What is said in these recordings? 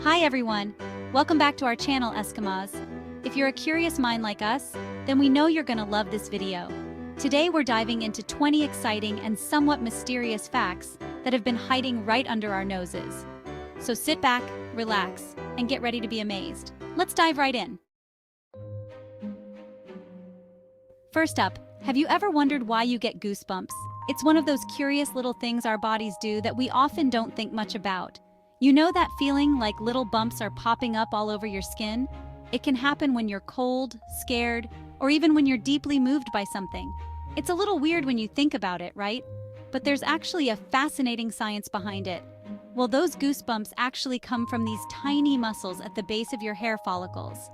Hi everyone! Welcome back to our channel, Eskemoz. If you're a curious mind like us, then we know you're gonna love this video. Today we're diving into 20 exciting and somewhat mysterious facts that have been hiding right under our noses. So sit back, relax, and get ready to be amazed. Let's dive right in. First up, have you ever wondered why you get goosebumps? It's one of those curious little things our bodies do that we often don't think much about. You know that feeling like little bumps are popping up all over your skin? It can happen when you're cold, scared, or even when you're deeply moved by something. It's a little weird when you think about it, right? But there's actually a fascinating science behind it. Well, those goosebumps actually come from these tiny muscles at the base of your hair follicles.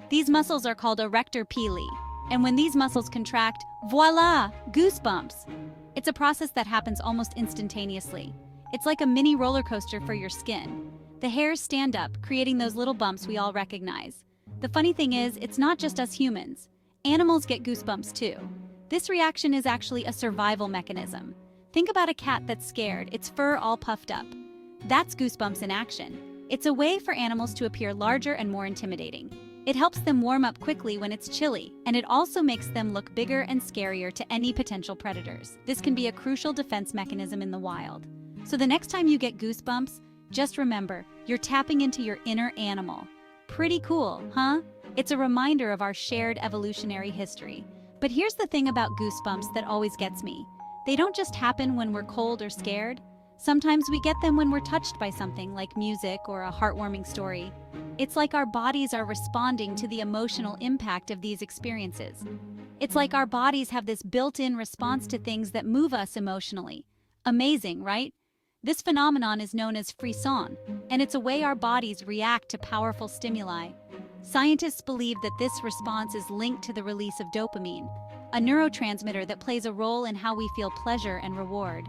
These muscles are called erector pili, and when these muscles contract, voila, goosebumps! It's a process that happens almost instantaneously. It's like a mini roller coaster for your skin. The hairs stand up, creating those little bumps we all recognize. The funny thing is, it's not just us humans. Animals get goosebumps too. This reaction is actually a survival mechanism. Think about a cat that's scared, its fur all puffed up. That's goosebumps in action. It's a way for animals to appear larger and more intimidating. It helps them warm up quickly when it's chilly, and it also makes them look bigger and scarier to any potential predators. This can be a crucial defense mechanism in the wild. So the next time you get goosebumps, just remember, you're tapping into your inner animal. Pretty cool, huh? It's a reminder of our shared evolutionary history. But here's the thing about goosebumps that always gets me. They don't just happen when we're cold or scared. Sometimes we get them when we're touched by something like music or a heartwarming story. It's like our bodies are responding to the emotional impact of these experiences. It's like our bodies have this built-in response to things that move us emotionally. Amazing, right? This phenomenon is known as frisson, and it's a way our bodies react to powerful stimuli. Scientists believe that this response is linked to the release of dopamine, a neurotransmitter that plays a role in how we feel pleasure and reward.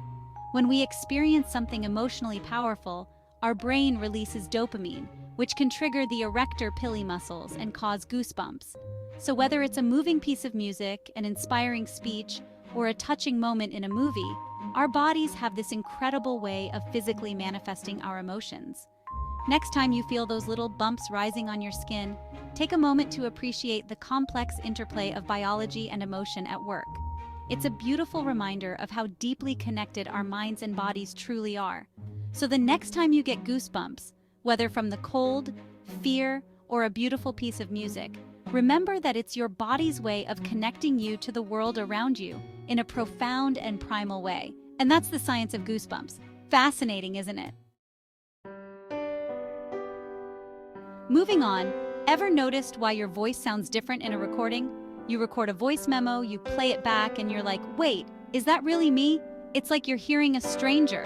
When we experience something emotionally powerful, our brain releases dopamine, which can trigger the erector pili muscles and cause goosebumps. So whether it's a moving piece of music, an inspiring speech, or a touching moment in a movie, our bodies have this incredible way of physically manifesting our emotions. Next time you feel those little bumps rising on your skin, take a moment to appreciate the complex interplay of biology and emotion at work. It's a beautiful reminder of how deeply connected our minds and bodies truly are. So the next time you get goosebumps, whether from the cold, fear, or a beautiful piece of music, remember that it's your body's way of connecting you to the world around you in a profound and primal way. And that's the science of goosebumps. Fascinating, isn't it? Moving on, ever noticed why your voice sounds different in a recording? You record a voice memo, you play it back, and you're like, wait, is that really me? It's like you're hearing a stranger.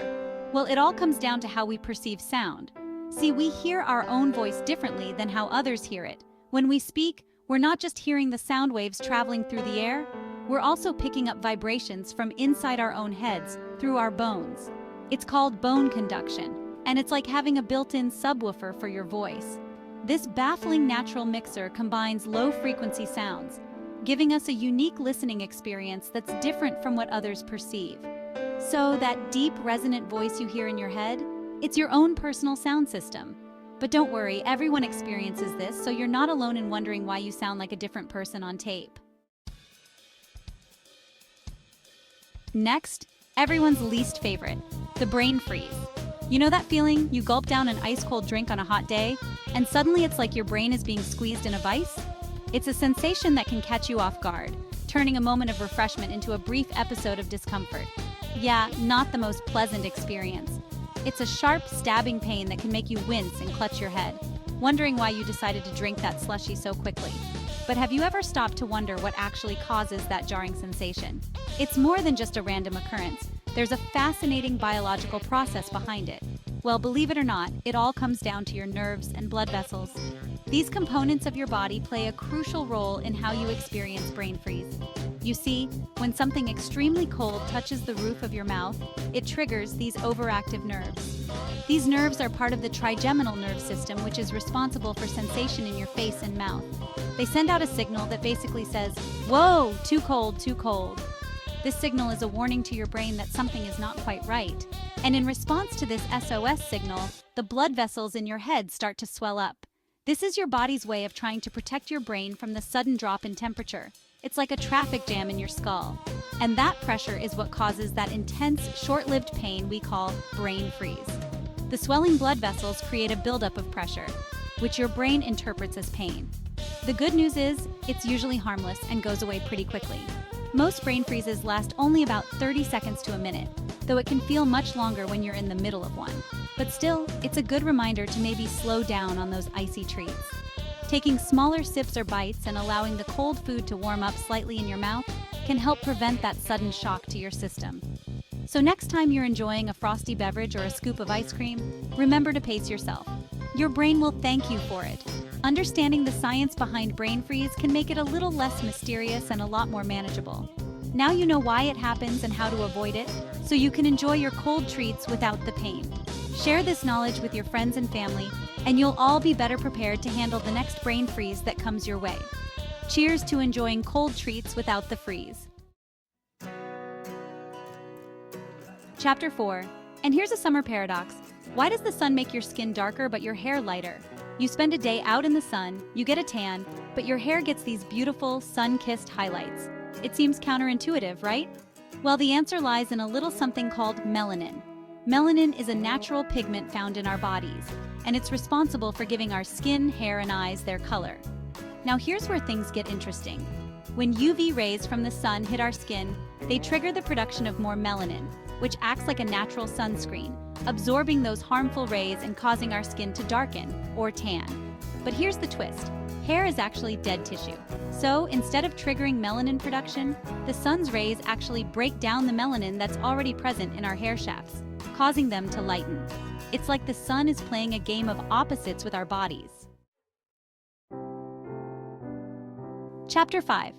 Well, it all comes down to how we perceive sound. See, we hear our own voice differently than how others hear it. When we speak, we're not just hearing the sound waves traveling through the air, we're also picking up vibrations from inside our own heads through our bones. It's called bone conduction, and it's like having a built-in subwoofer for your voice. This baffling natural mixer combines low-frequency sounds, giving us a unique listening experience that's different from what others perceive. So that deep, resonant voice you hear in your head, it's your own personal sound system. But don't worry, everyone experiences this, so you're not alone in wondering why you sound like a different person on tape. Next, everyone's least favorite, the brain freeze. You know that feeling? You gulp down an ice-cold drink on a hot day, and suddenly it's like your brain is being squeezed in a vice? It's a sensation that can catch you off guard, turning a moment of refreshment into a brief episode of discomfort. Yeah, not the most pleasant experience. It's a sharp, stabbing pain that can make you wince and clutch your head, wondering why you decided to drink that slushie so quickly. But have you ever stopped to wonder what actually causes that jarring sensation? It's more than just a random occurrence. There's a fascinating biological process behind it. Well, believe it or not, it all comes down to your nerves and blood vessels. These components of your body play a crucial role in how you experience brain freeze. You see, when something extremely cold touches the roof of your mouth, it triggers these overactive nerves. These nerves are part of the trigeminal nerve system, which is responsible for sensation in your face and mouth. They send out a signal that basically says, "Whoa, too cold, too cold." This signal is a warning to your brain that something is not quite right. And in response to this SOS signal, the blood vessels in your head start to swell up. This is your body's way of trying to protect your brain from the sudden drop in temperature. It's like a traffic jam in your skull. And that pressure is what causes that intense, short-lived pain we call brain freeze. The swelling blood vessels create a buildup of pressure, which your brain interprets as pain. The good news is, it's usually harmless and goes away pretty quickly. Most brain freezes last only about 30 seconds to a minute, though it can feel much longer when you're in the middle of one. But still, it's a good reminder to maybe slow down on those icy treats. Taking smaller sips or bites and allowing the cold food to warm up slightly in your mouth can help prevent that sudden shock to your system. So next time you're enjoying a frosty beverage or a scoop of ice cream, remember to pace yourself. Your brain will thank you for it. Understanding the science behind brain freeze can make it a little less mysterious and a lot more manageable. Now you know why it happens and how to avoid it, so you can enjoy your cold treats without the pain. Share this knowledge with your friends and family, and you'll all be better prepared to handle the next brain freeze that comes your way. Cheers to enjoying cold treats without the freeze. Chapter 4. And here's a summer paradox. Why does the sun make your skin darker but your hair lighter? You spend a day out in the sun, you get a tan, but your hair gets these beautiful, sun-kissed highlights. It seems counterintuitive, right? Well, the answer lies in a little something called melanin. Melanin is a natural pigment found in our bodies, and it's responsible for giving our skin, hair, and eyes their color. Now here's where things get interesting. When UV rays from the sun hit our skin, they trigger the production of more melanin, which acts like a natural sunscreen, absorbing those harmful rays and causing our skin to darken, or tan. But here's the twist. Hair is actually dead tissue. So instead of triggering melanin production, the sun's rays actually break down the melanin that's already present in our hair shafts, causing them to lighten. It's like the sun is playing a game of opposites with our bodies. Chapter 5.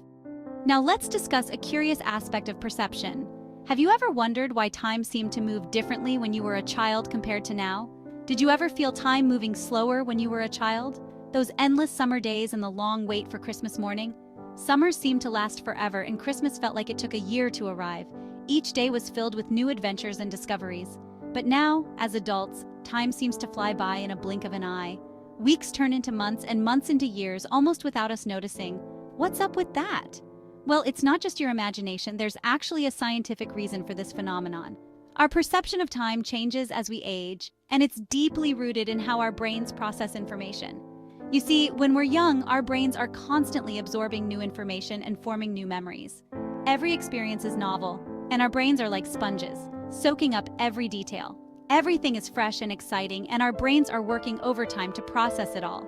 Now let's discuss a curious aspect of perception. Have you ever wondered why time seemed to move differently when you were a child compared to now? Did you ever feel time moving slower when you were a child? Those endless summer days and the long wait for Christmas morning? Summers seemed to last forever, and Christmas felt like it took a year to arrive. Each day was filled with new adventures and discoveries. But now, as adults, time seems to fly by in a blink of an eye. Weeks turn into months and months into years, almost without us noticing. What's up with that? Well, it's not just your imagination. There's actually a scientific reason for this phenomenon. Our perception of time changes as we age, and it's deeply rooted in how our brains process information. You see, when we're young, our brains are constantly absorbing new information and forming new memories. Every experience is novel, and our brains are like sponges, soaking up every detail. Everything is fresh and exciting, and our brains are working overtime to process it all.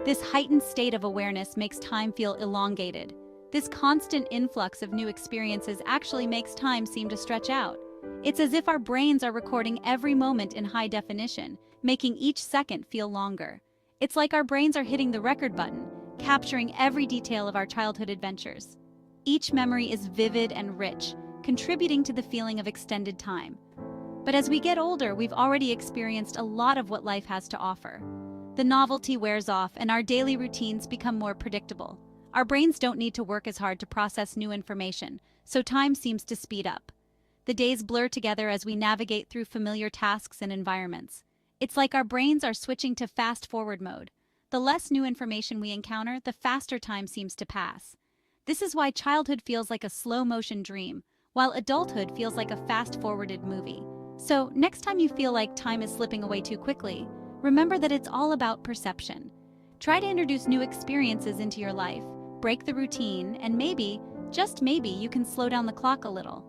This heightened state of awareness makes time feel elongated. This constant influx of new experiences actually makes time seem to stretch out. It's as if our brains are recording every moment in high definition, making each second feel longer. It's like our brains are hitting the record button, capturing every detail of our childhood adventures. Each memory is vivid and rich, contributing to the feeling of extended time. But as we get older, we've already experienced a lot of what life has to offer. The novelty wears off, and our daily routines become more predictable. Our brains don't need to work as hard to process new information, so time seems to speed up. The days blur together as we navigate through familiar tasks and environments. It's like our brains are switching to fast-forward mode. The less new information we encounter, the faster time seems to pass. This is why childhood feels like a slow-motion dream, while adulthood feels like a fast-forwarded movie. So, next time you feel like time is slipping away too quickly, remember that it's all about perception. Try to introduce new experiences into your life, break the routine, and maybe, just maybe, you can slow down the clock a little.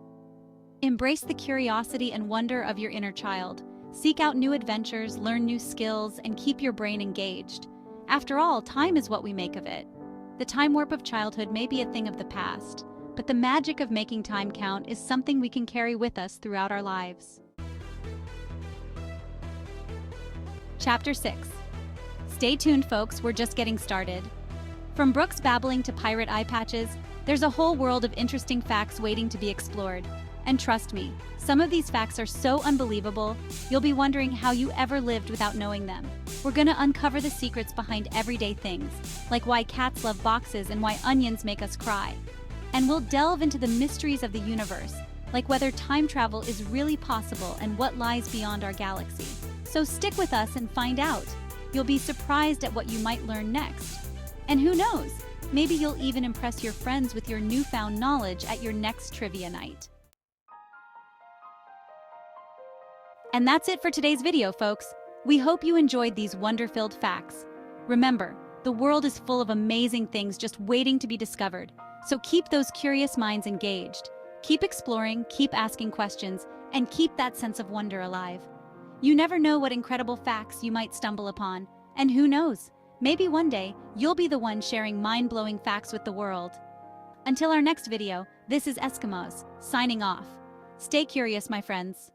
Embrace the curiosity and wonder of your inner child. Seek out new adventures, learn new skills, and keep your brain engaged. After all, time is what we make of it. The time warp of childhood may be a thing of the past, but the magic of making time count is something we can carry with us throughout our lives. Chapter 6. Stay tuned, folks, we're just getting started. From Brooks babbling to pirate eye patches, there's a whole world of interesting facts waiting to be explored. And trust me, some of these facts are so unbelievable, you'll be wondering how you ever lived without knowing them. We're gonna uncover the secrets behind everyday things, like why cats love boxes and why onions make us cry. And we'll delve into the mysteries of the universe, like whether time travel is really possible and what lies beyond our galaxy. So stick with us and find out. You'll be surprised at what you might learn next. And who knows, maybe you'll even impress your friends with your newfound knowledge at your next trivia night. And that's it for today's video, folks. We hope you enjoyed these wonder-filled facts. Remember, the world is full of amazing things just waiting to be discovered. So keep those curious minds engaged. Keep exploring, keep asking questions, and keep that sense of wonder alive. You never know what incredible facts you might stumble upon. And who knows, maybe one day you'll be the one sharing mind-blowing facts with the world. Until our next video, this is Eskemoz, signing off. Stay curious, my friends.